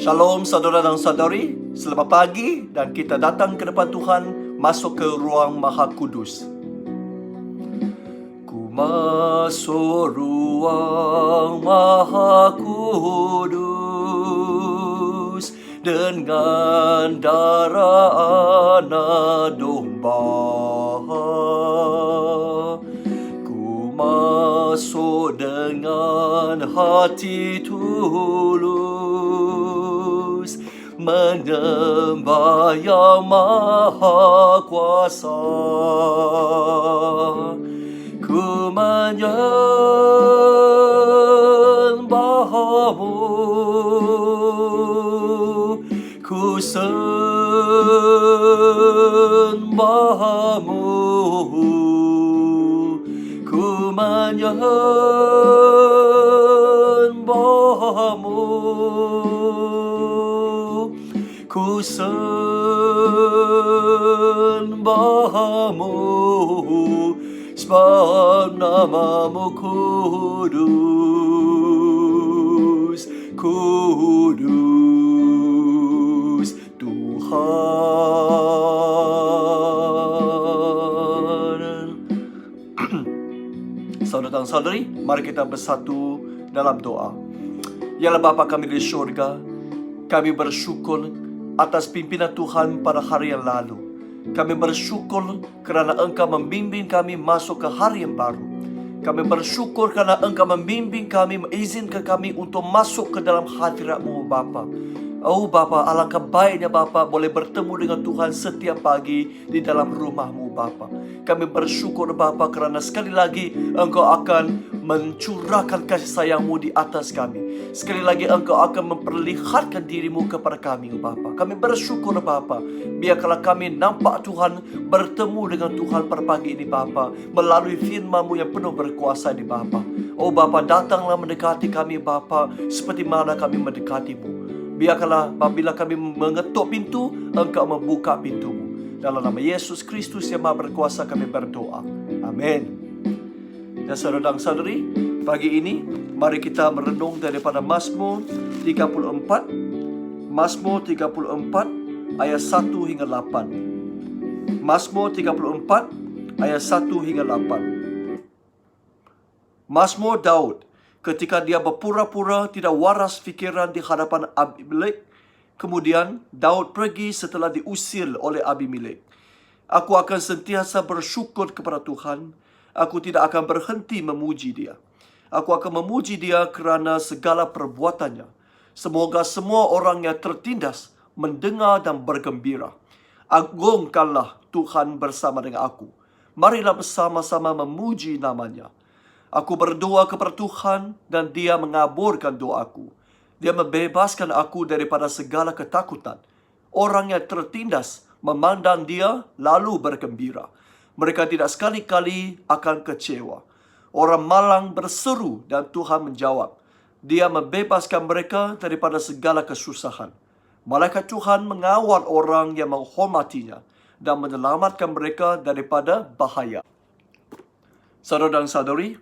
Shalom saudara dan saudari, selamat pagi dan kita datang ke depan Tuhan, masuk ke ruang Maha Kudus. Ku masuk ruang Maha Kudus dengan darah anak domba. Ku masuk dengan hati tulus, menyembah Yang Maha Kuasa. Ku menyembah-Mu, ku sembah-Mu, ku menyembah-Mu, ku sembah-Mu, sebab nama-Mu kudus, kudus Tuhan. Saudara dan saudari, mari kita bersatu dalam doa. Ya Allah Bapa kami di syurga, kami bersyukur atas pimpinan Tuhan pada hari yang lalu. Kami bersyukur kerana Engkau membimbing kami masuk ke hari yang baru. Kami bersyukur kerana Engkau membimbing kami, mengizinkan kami untuk masuk ke dalam hadirat-Mu Bapa. Oh Bapa, alangkah baiknya Bapa boleh bertemu dengan Tuhan setiap pagi di dalam rumah-Mu Bapa. Kami bersyukur Bapa kerana sekali lagi Engkau akan mencurahkan kasih sayang-Mu di atas kami. Sekali lagi Engkau akan memperlihatkan diri-Mu kepada kami Bapa. Kami bersyukur Bapa, biarkanlah kami nampak Tuhan, bertemu dengan Tuhan pada pagi ini Bapa, melalui firman-Mu yang penuh berkuasa ini Bapa. Oh Bapa, datanglah mendekati kami Bapa, seperti mana kami mendekati-Mu. Biarkanlah apabila kami mengetuk pintu, Engkau membuka pintu-Mu. Dalam nama Yesus Kristus yang Maha Berkuasa kami berdoa. Amin. Dan saudara dan saudari, pagi ini mari kita merenung daripada Mazmur 34. Mazmur 34 ayat 1 hingga 8. Mazmur 34 ayat 1 hingga 8. Mazmur Daud ketika dia berpura-pura tidak waras fikiran di hadapan Abimelek. Kemudian Daud pergi setelah diusir oleh Abimelek. Aku akan sentiasa bersyukur kepada Tuhan. Aku tidak akan berhenti memuji Dia. Aku akan memuji Dia kerana segala perbuatannya. Semoga semua orang yang tertindas mendengar dan bergembira. Agungkanlah Tuhan bersama dengan aku. Marilah bersama-sama memuji nama-Nya. Aku berdoa kepada Tuhan dan Dia mengaburkan doaku. Dia membebaskan aku daripada segala ketakutan. Orang yang tertindas memandang Dia lalu bergembira. Mereka tidak sekali-kali akan kecewa. Orang malang berseru dan Tuhan menjawab. Dia membebaskan mereka daripada segala kesusahan. Malaikat Tuhan mengawal orang yang menghormatinya dan menyelamatkan mereka daripada bahaya. Saudara dan saudari,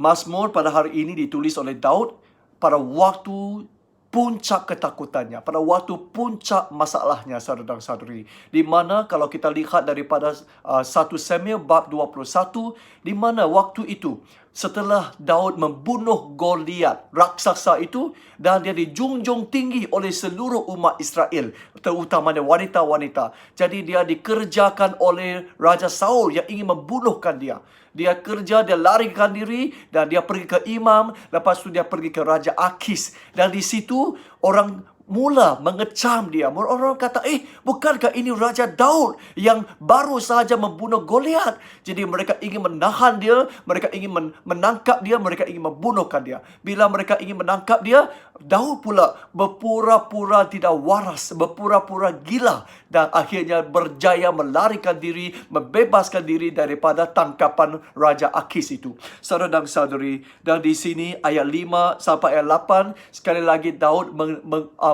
Mazmur pada hari ini ditulis oleh Daud pada waktu puncak ketakutannya, pada waktu puncak masalahnya, saudara dan saudari. Di mana kalau kita lihat daripada 1 Samuel bab 21, di mana waktu itu setelah Daud membunuh Goliat, raksasa itu, dan dia dijunjung tinggi oleh seluruh umat Israel, terutamanya wanita-wanita. Jadi dia dikerjakan oleh Raja Saul yang ingin membunuhkan dia. Dia kerja, dia larikan diri dan dia pergi ke imam. Lepas tu dia pergi ke Raja Akis. Dan di situ orang mula mengecam dia. Orang kata, bukankah ini Raja Daud yang baru saja membunuh Goliat? Jadi mereka ingin menahan dia, mereka ingin menangkap dia, mereka ingin membunuhkan dia. Bila mereka ingin menangkap dia, Daud pula berpura-pura tidak waras, berpura-pura gila, dan akhirnya berjaya melarikan diri, membebaskan diri daripada tangkapan Raja Akis itu. Saudara dan saudari, dan di sini ayat 5 sampai ayat 8, sekali lagi Daud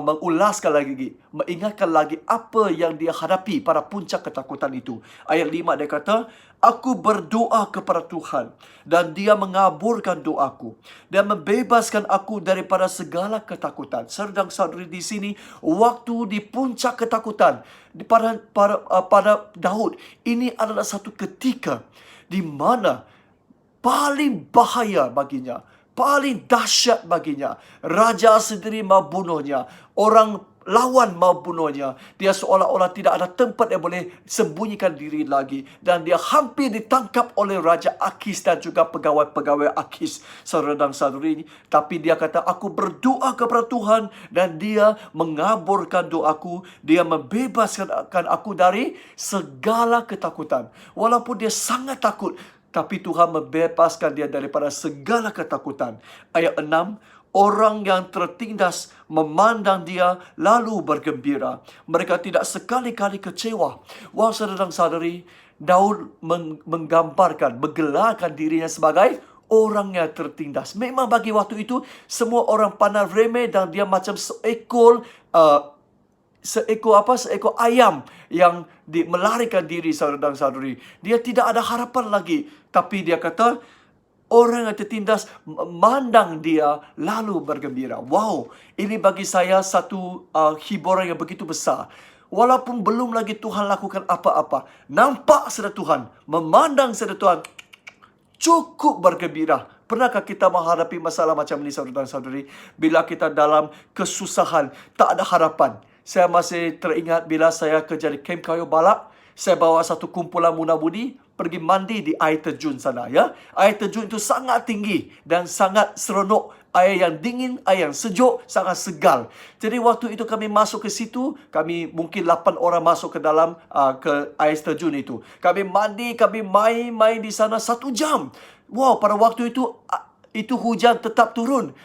mengulaskan lagi, mengingatkan lagi apa yang dia hadapi pada puncak ketakutan itu. Ayat 5 dia kata, aku berdoa kepada Tuhan dan dia mengaburkan doaku dan membebaskan aku daripada segala ketakutan. Saudara-saudari di sini, waktu di puncak ketakutan pada Daud, ini adalah satu ketika di mana paling bahaya baginya, paling dahsyat baginya. Raja sendiri mau bunuhnya, orang lawan mau bunuhnya. Dia seolah-olah tidak ada tempat yang boleh sembunyikan diri lagi. Dan dia hampir ditangkap oleh Raja Akis dan juga pegawai-pegawai Akis, saudara dan saudari. Tapi dia kata, aku berdoa kepada Tuhan dan dia mengaburkan doaku. Dia membebaskan aku dari segala ketakutan. Walaupun dia sangat takut, tapi Tuhan membebaskan dia daripada segala ketakutan. Ayat 6, orang yang tertindas memandang dia lalu bergembira. Mereka tidak sekali-kali kecewa. Wah, saudara dan saudari, Daud menggambarkan, menggelarkan dirinya sebagai orang yang tertindas. Memang bagi waktu itu, semua orang pandang remeh dan dia macam seekor ayam yang melarikan diri, saudara dan saudari. Dia tidak ada harapan lagi. Tapi dia kata, orang yang tertindas memandang dia lalu bergembira. Wow, ini bagi saya satu hiburan yang begitu besar. Walaupun belum lagi Tuhan lakukan apa-apa, nampak saudara Tuhan, memandang saudara Tuhan, cukup bergembira. Pernahkah kita menghadapi masalah macam ini, saudara dan saudari? Bila kita dalam kesusahan, tak ada harapan. Saya masih teringat bila saya kerja di Kem Kayu Balak, saya bawa satu kumpulan muda-mudi pergi mandi di air terjun sana, ya. Air terjun itu sangat tinggi dan sangat seronok. Air yang dingin, air yang sejuk, sangat segar. Jadi waktu itu kami masuk ke situ, kami mungkin 8 orang masuk ke dalam ke air terjun itu. Kami mandi, kami main di sana 1 jam. Wow, pada waktu itu hujan tetap turun,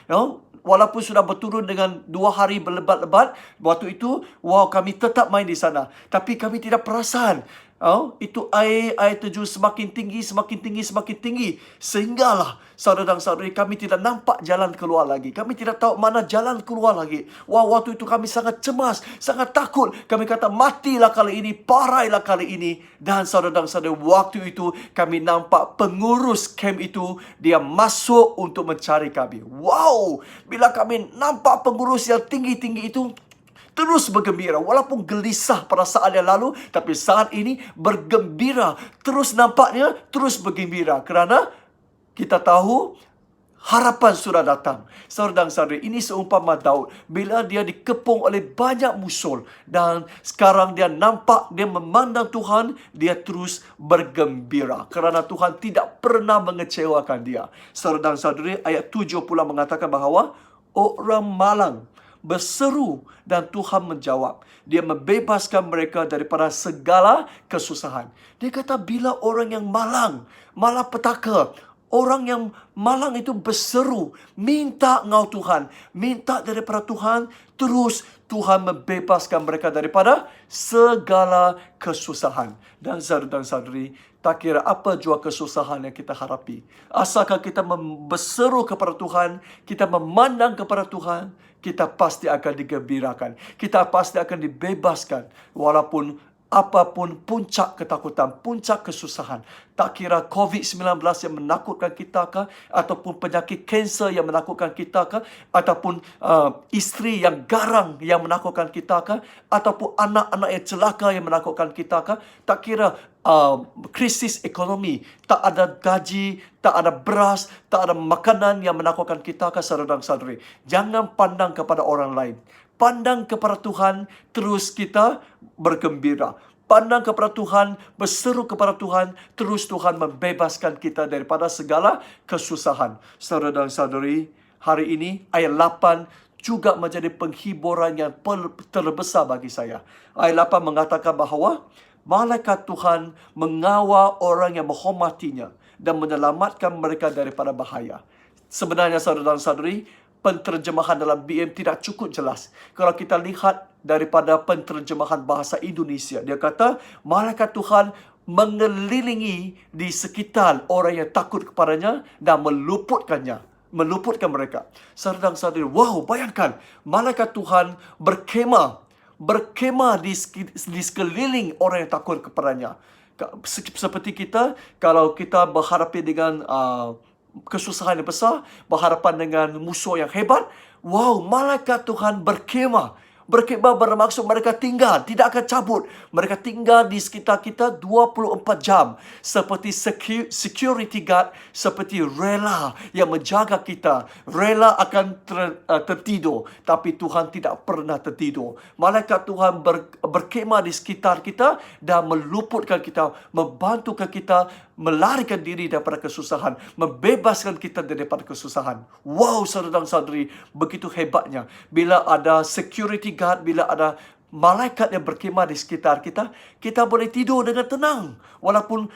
walaupun sudah berturun dengan 2 hari berlebat-lebat, waktu itu, wow, kami tetap main di sana. Tapi kami tidak perasan. Itu air terjun semakin tinggi, semakin tinggi, semakin tinggi. Sehinggalah, saudara dan saudari, kami tidak nampak jalan keluar lagi. Kami tidak tahu mana jalan keluar lagi. Wow, waktu itu kami sangat cemas, sangat takut. Kami kata, matilah kali ini, parailah kali ini. Dan saudara dan saudari, waktu itu kami nampak pengurus camp itu, dia masuk untuk mencari kami. Wow, bila kami nampak pengurus yang tinggi-tinggi itu, terus bergembira. Walaupun gelisah pada saat yang lalu, tapi saat ini bergembira. Terus nampaknya, terus bergembira. Kerana kita tahu harapan sudah datang. Saudara dan saudari, ini seumpama Daud. Bila dia dikepung oleh banyak musuh. Dan sekarang dia nampak, dia memandang Tuhan, dia terus bergembira. Kerana Tuhan tidak pernah mengecewakan dia. Saudara dan saudari, ayat 7 pula mengatakan bahawa orang malang berseru dan Tuhan menjawab. Dia membebaskan mereka daripada segala kesusahan. Dia kata, bila orang yang malang, malapetaka, orang yang malang itu berseru, minta engkau Tuhan, minta daripada Tuhan, terus Tuhan membebaskan mereka daripada segala kesusahan. Dan saudara dan saudari, tak kira apa jua kesusahan yang kita hadapi, asalkan kita berseru kepada Tuhan, kita memandang kepada Tuhan, kita pasti akan digembirakan. Kita pasti akan dibebaskan. Walaupun apapun puncak ketakutan, puncak kesusahan. Tak kira COVID-19 yang menakutkan kita kah, ataupun penyakit kanser yang menakutkan kita kah, ataupun isteri yang garang yang menakutkan kita kah, ataupun anak-anak yang celaka yang menakutkan kita kah. Tak kira krisis ekonomi, tak ada gaji, tak ada beras, tak ada makanan yang menakutkan kita kah, saudara dan saudari. Jangan pandang kepada orang lain. Pandang kepada Tuhan, terus kita bergembira. Pandang kepada Tuhan, berseru kepada Tuhan, terus Tuhan membebaskan kita daripada segala kesusahan. Saudara dan saudari, hari ini ayat 8 juga menjadi penghiburan yang terbesar bagi saya. Ayat 8 mengatakan bahawa malaikat Tuhan mengawal orang yang menghormatinya dan menyelamatkan mereka daripada bahaya. Sebenarnya saudara dan saudari, penterjemahan dalam BM tidak cukup jelas. Kalau kita lihat daripada penterjemahan bahasa Indonesia, dia kata malaikat Tuhan mengelilingi di sekitar orang yang takut kepadanya dan meluputkannya. meluputkan mereka. Saudara dan saudari, wow, bayangkan, malaikat Tuhan berkemah di sekeliling orang yang takut kepadanya. Seperti kita, kalau kita berhadapan dengan kesusahan yang besar, berhadapan dengan musuh yang hebat, wow, malaikat Tuhan berkemah. Berkemah bermaksud mereka tinggal, tidak akan cabut. Mereka tinggal di sekitar kita 24 jam. Seperti security guard, seperti rela yang menjaga kita. Rela akan tertidur, tapi Tuhan tidak pernah tertidur. Malaikat Tuhan berkemah di sekitar kita dan meluputkan kita, membantukan kita melarikan diri daripada kesusahan, membebaskan kita daripada kesusahan. Wow, saudara dan saudari, begitu hebatnya. Bila ada security guard, bila ada malaikat yang berkhemah di sekitar kita, kita boleh tidur dengan tenang. Walaupun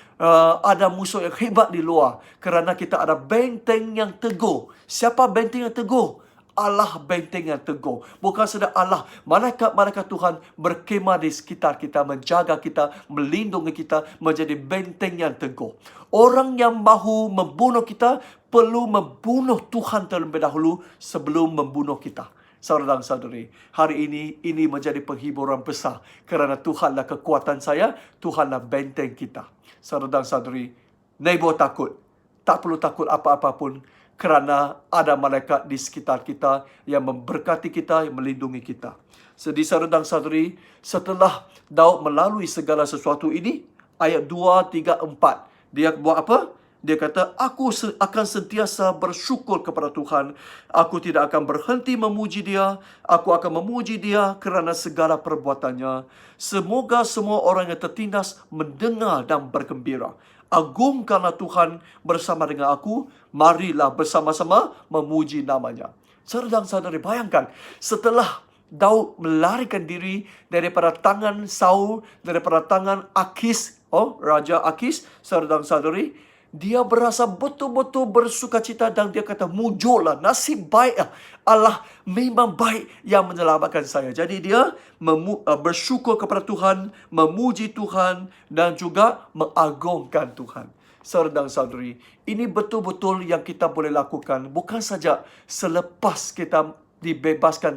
ada musuh yang hebat di luar, kerana kita ada benteng yang teguh. Siapa benteng yang teguh? Allah benteng yang teguh. Bukan saja Allah, malaikat-malaikat Tuhan berkhemah di sekitar kita, menjaga kita, melindungi kita, menjadi benteng yang teguh. Orang yang mahu membunuh kita perlu membunuh Tuhan terlebih dahulu sebelum membunuh kita. Saudara dan saudari, hari ini menjadi penghiburan besar kerana Tuhanlah kekuatan saya, Tuhanlah benteng kita. Saudara dan saudari, neighbor takut, tak perlu takut apa-apa pun, kerana ada malaikat di sekitar kita yang memberkati kita, yang melindungi kita. Jadi saudara dan saudari, setelah Daud melalui segala sesuatu ini, ayat 2, 3, 4, dia buat apa? Dia kata, aku akan sentiasa bersyukur kepada Tuhan. Aku tidak akan berhenti memuji Dia. Aku akan memuji Dia kerana segala perbuatannya. Semoga semua orang yang tertindas mendengar dan bergembira. Agungkanlah Tuhan bersama dengan aku. Marilah bersama-sama memuji namanya. Saudara dan saudari, bayangkan, setelah Daud melarikan diri daripada tangan Saul, daripada tangan Akis, Raja Akis, saudara dan saudari, dia berasa betul-betul bersukacita dan dia kata, mujurlah, nasib baik Allah memang baik yang menyelamatkan saya. Jadi dia bersyukur kepada Tuhan, memuji Tuhan dan juga mengagungkan Tuhan. Saudara dan saudari, ini betul-betul yang kita boleh lakukan, bukan saja selepas kita dibebaskan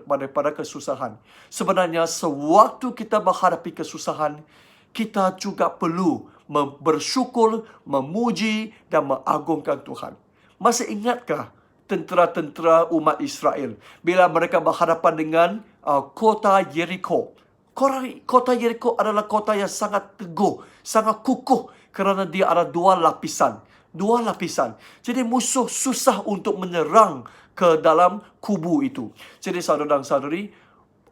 daripada kesusahan. Sebenarnya sewaktu kita menghadapi kesusahan, kita juga perlu bersyukur, memuji dan mengagungkan Tuhan. Masih ingatkah tentera-tentera umat Israel bila mereka berhadapan dengan kota Jericho? Kota Jericho adalah kota yang sangat teguh, sangat kukuh kerana dia ada dua lapisan. Jadi musuh susah untuk menyerang ke dalam kubu itu. Jadi saudara dan saudari,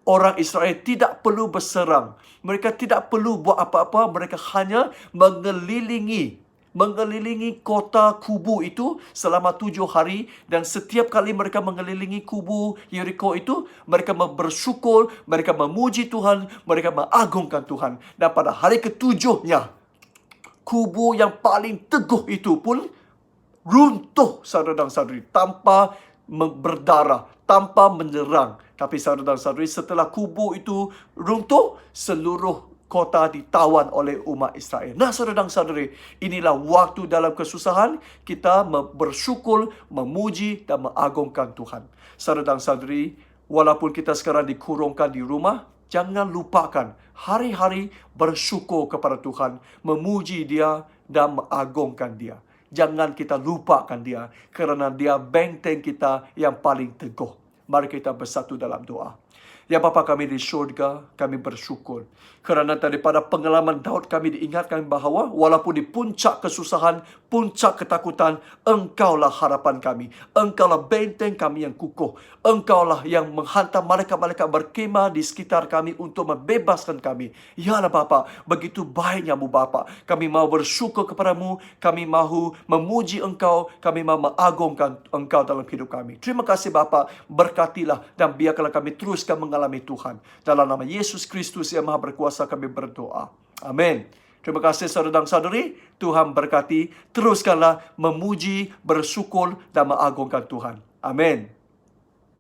orang Israel tidak perlu berserang. Mereka tidak perlu buat apa-apa. Mereka hanya mengelilingi kota kubu itu selama 7 hari. Dan setiap kali mereka mengelilingi kubu Jericho itu, mereka bersyukur, mereka memuji Tuhan, mereka mengagungkan Tuhan. Dan pada hari ketujuhnya, kubu yang paling teguh itu pun runtuh, saudara dan saudari, tanpa berdarah, tanpa menyerang. Tapi saudara dan saudari, setelah kubu itu runtuh, seluruh kota ditawan oleh umat Israel. Nah, saudara dan saudari, inilah waktu dalam kesusahan kita bersyukur, memuji dan mengagungkan Tuhan. Saudara dan saudari, walaupun kita sekarang dikurungkan di rumah, jangan lupakan hari-hari bersyukur kepada Tuhan, memuji Dia dan mengagungkan Dia. Jangan kita lupakan Dia, kerana Dia benteng kita yang paling teguh. Mari kita bersatu dalam doa. Ya Bapa kami di syurga, kami bersyukur kerana daripada pengalaman Daud kami diingatkan bahawa walaupun di puncak kesusahan, puncak ketakutan, Engkaulah harapan kami. Engkaulah benteng kami yang kukuh. Engkaulah yang menghantar malaikat-malaikat berkhemah di sekitar kami untuk membebaskan kami. Ya Bapa, begitu baiknya-Mu Bapa. Kami mahu bersyukur kepadamu, kami mahu memuji Engkau, kami mahu mengagungkan Engkau dalam hidup kami. Terima kasih Bapa, berkatilah dan biarkanlah kami teruskan mengalami Tuhan. Dalam nama Yesus Kristus yang Maha Berkuasa kami berdoa. Amin. Terima kasih saudara dan saudari. Tuhan berkati. Teruskanlah memuji, bersyukur dan mengagungkan Tuhan. Amin.